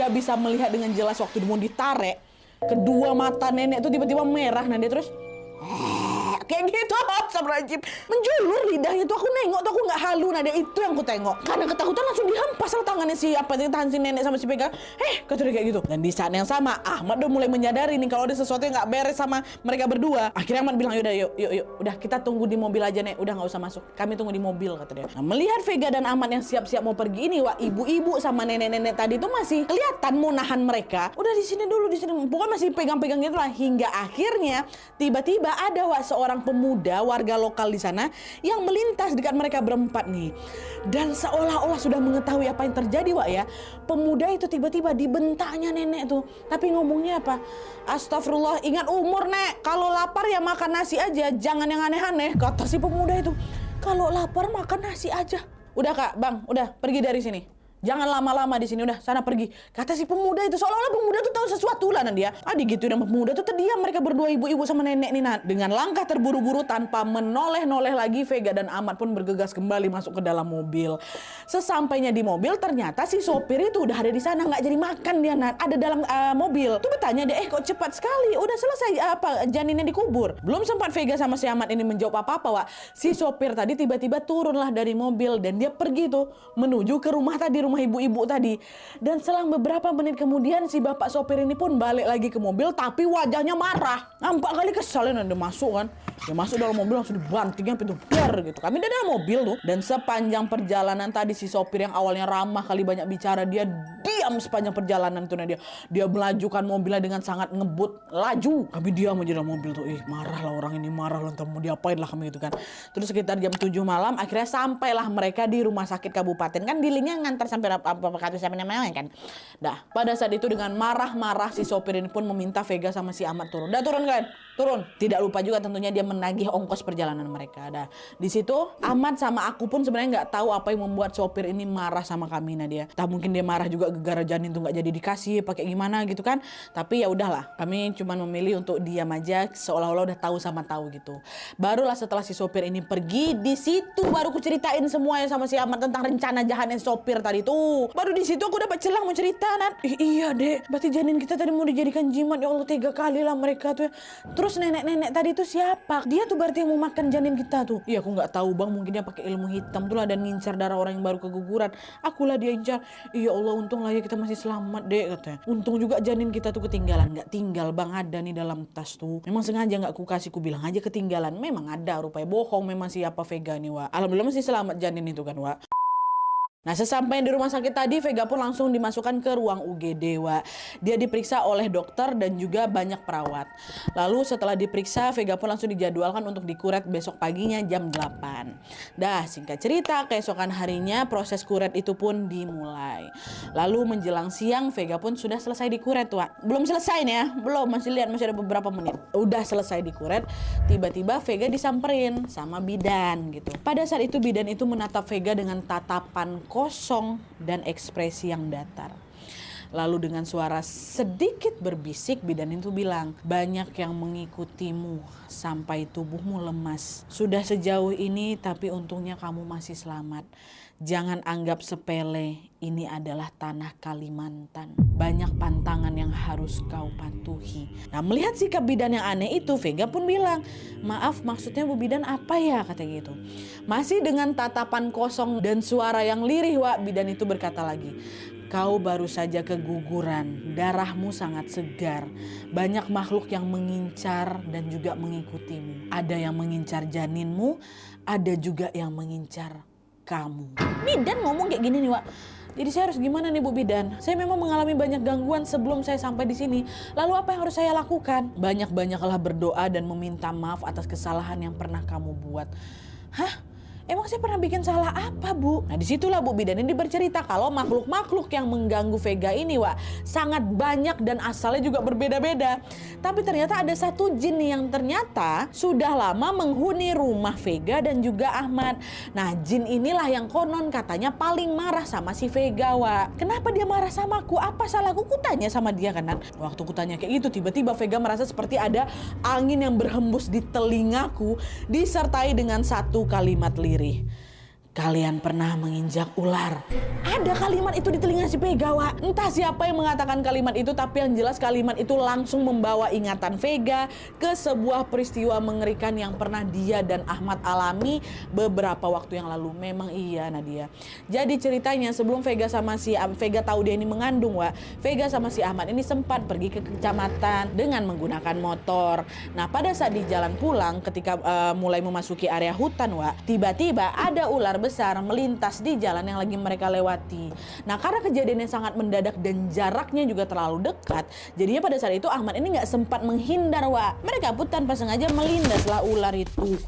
dia bisa melihat dengan jelas waktu dia mau ditarik, kedua mata nenek tuh tiba-tiba merah. Nah dia terus kayak gitu, astagfirullahaladzim, menjulur lidahnya tuh. Aku nengok tuh, aku nggak halu. Nah dia itu yang aku tengok, karena ketakutan langsung dihempas lah tangannya si tahan si nenek sama si Vega. Kata dia kayak gitu. Dan di saat yang sama Ahmad udah mulai menyadari nih kalau ada sesuatu yang nggak beres sama mereka berdua. Akhirnya Ahmad bilang, yaudah yuk, udah kita tunggu di mobil aja nek, udah nggak usah masuk, kami tunggu di mobil, kata dia. Nah melihat Vega dan Ahmad yang siap-siap mau pergi ini, wah ibu-ibu sama nenek-nenek tadi tuh masih kelihatan mau nahan mereka. Udah di sini dulu, di sini, pokoknya masih pegang-pegang gitu lah. Hingga akhirnya tiba-tiba ada seorang pemuda warga lokal di sana yang melintas dekat mereka berempat nih. Dan seolah-olah sudah mengetahui apa yang terjadi, Wak ya. Pemuda itu tiba-tiba dibentaknya nenek tuh. Tapi ngomongnya apa? Astagfirullah, ingat umur nek. Kalau lapar ya makan nasi aja, jangan yang aneh-aneh, kata si pemuda itu. Kalau lapar makan nasi aja. Udah kak, bang, udah pergi dari sini. Jangan lama-lama di sini, udah sana pergi, kata si pemuda itu. Seolah-olah pemuda tuh tahu sesuatu lah dia. Gitu dan pemuda tuh terdiam. Mereka berdua ibu-ibu sama nenek nih. Nah, dengan langkah terburu-buru tanpa menoleh-noleh lagi, Vega dan Ahmad pun bergegas kembali masuk ke dalam mobil. Sesampainya di mobil ternyata si sopir itu udah ada di sana, nggak jadi makan dia, Nat. Ada dalam mobil. Tuh bertanya dia, kok cepat sekali? Udah selesai janinnya dikubur? Belum sempat Vega sama si Ahmad ini menjawab apa-apa, Wak. Si sopir tadi tiba-tiba turunlah dari mobil dan dia pergi tuh menuju ke rumah tadi, rumah ibu-ibu tadi. Dan selang beberapa menit kemudian si bapak sopir ini pun balik lagi ke mobil, tapi wajahnya marah. Nampak kali kesalin. Dia masuk kan, dia masuk dalam mobil langsung dibantingnya pintu biar gitu. Kami udah dalam mobil tuh. Dan sepanjang perjalanan tadi si sopir yang awalnya ramah kali banyak bicara, dia diam sepanjang perjalanan tuh. Nah, dia melajukan mobilnya dengan sangat ngebut laju. Kami diam aja dalam mobil tuh. Marah lah orang ini, marah lah, entah mau diapain lah kami gitu kan. Terus sekitar jam 7 malam akhirnya sampailah mereka di rumah sakit kabupaten. Kan dealingnya ngantar sampai sampai namanya kan. Dah, pada saat itu dengan marah-marah si sopir ini pun meminta Vega sama si Ahmad turun. Dah turun kan? Turun. Tidak lupa juga tentunya dia menagih ongkos perjalanan mereka. Dah, di situ Ahmad sama aku pun sebenarnya nggak tahu apa yang membuat sopir ini marah sama kami. Nah dia, tak mungkin dia marah juga gara janin tuh nggak jadi dikasih, pakai gimana gitu kan. Tapi ya udahlah, kami cuma memilih untuk diam aja, seolah-olah udah tahu sama tahu gitu. Barulah setelah si sopir ini pergi, di situ baru ku ceritain semuanya sama si Ahmad tentang rencana jahatnya sopir tadi tuh. Baru di situ aku dapat celah mau cerita, Nat. Iya dek, berarti janin kita tadi mau dijadikan jimat. Ya Allah, tega kali lah mereka tuh ya. Terus nenek-nenek tadi tuh siapa? Dia tuh berarti yang mau makan janin kita tuh. Iya aku nggak tahu bang, mungkin dia pakai ilmu hitam tuh lah dan ngincar darah orang yang baru keguguran. Akulah dia incar. Iya Allah, untung lah ya kita masih selamat dek, katanya. Untung juga janin kita tuh ketinggalan. Nggak tinggal bang, ada nih dalam tas tuh. Memang sengaja nggak ku kasih, ku bilang aja ketinggalan. Memang ada, rupanya bohong memang siapa Vega nih wa. Alhamdulillah masih selamat janin itu kan wa. Nah, sesampainya di rumah sakit tadi, Vega pun langsung dimasukkan ke ruang UGD, Wak. Dia diperiksa oleh dokter dan juga banyak perawat. Lalu setelah diperiksa, Vega pun langsung dijadwalkan untuk dikuret besok paginya jam 8. Dah, singkat cerita, keesokan harinya proses kuret itu pun dimulai. Lalu menjelang siang, Vega pun sudah selesai dikuret, Wak. Belum selesai nih ya, belum, masih lihat masih ada beberapa menit. Udah selesai dikuret, tiba-tiba Vega disamperin sama bidan gitu. Pada saat itu bidan itu menatap Vega dengan tatapan kosong dan ekspresi yang datar. Lalu dengan suara sedikit berbisik, bidan itu bilang, banyak yang mengikutimu sampai tubuhmu lemas. Sudah sejauh ini tapi untungnya kamu masih selamat. Jangan anggap sepele, ini adalah tanah Kalimantan. Banyak pantangan yang harus kau patuhi. Nah, melihat sikap bidan yang aneh itu, Vega pun bilang, maaf maksudnya Bu Bidan apa ya, kata gitu. Masih dengan tatapan kosong dan suara yang lirih, Wak, bidan itu berkata lagi, kau baru saja keguguran, darahmu sangat segar. Banyak makhluk yang mengincar dan juga mengikutimu. Ada yang mengincar janinmu, ada juga yang mengincar kamu. Bidan ngomong kayak gini nih, Wak. Jadi saya harus gimana nih Bu Bidan? Saya memang mengalami banyak gangguan sebelum saya sampai di sini. Lalu apa yang harus saya lakukan? Banyak-banyaklah berdoa dan meminta maaf atas kesalahan yang pernah kamu buat. Hah? Emang saya pernah bikin salah apa, Bu? Nah, disitulah Bu Bidan ini bercerita kalau makhluk-makhluk yang mengganggu Vega ini, Wak, sangat banyak dan asalnya juga berbeda-beda. Tapi ternyata ada satu jin nih yang ternyata sudah lama menghuni rumah Vega dan juga Ahmad. Nah, jin inilah yang konon katanya paling marah sama si Vega, Wak. Kenapa dia marah sama aku? Apa salahku? Kutanya sama dia kanan. Waktu kutanya kayak gitu, tiba-tiba Vega merasa seperti ada angin yang berhembus di telingaku disertai dengan satu kalimat lirih. kalian pernah menginjak ular. Ada kalimat itu di telinga si Vega, Wak. Entah siapa yang mengatakan kalimat itu, tapi yang jelas kalimat itu langsung membawa ingatan Vega ke sebuah peristiwa mengerikan yang pernah dia dan Ahmad alami beberapa waktu yang lalu. Memang iya, Nadia. Jadi ceritanya sebelum Vega tahu dia ini mengandung, Wak, Vega sama si Ahmad ini sempat pergi ke kecamatan dengan menggunakan motor. Nah, pada saat di jalan pulang ketika mulai memasuki area hutan, Wak, tiba-tiba ada ular besar melintas di jalan yang lagi mereka lewati. Nah, karena kejadiannya sangat mendadak dan jaraknya juga terlalu dekat, jadinya pada saat itu Ahmad ini nggak sempat menghindar, Wak. Mereka pun tanpa sengaja melindaslah ular itu.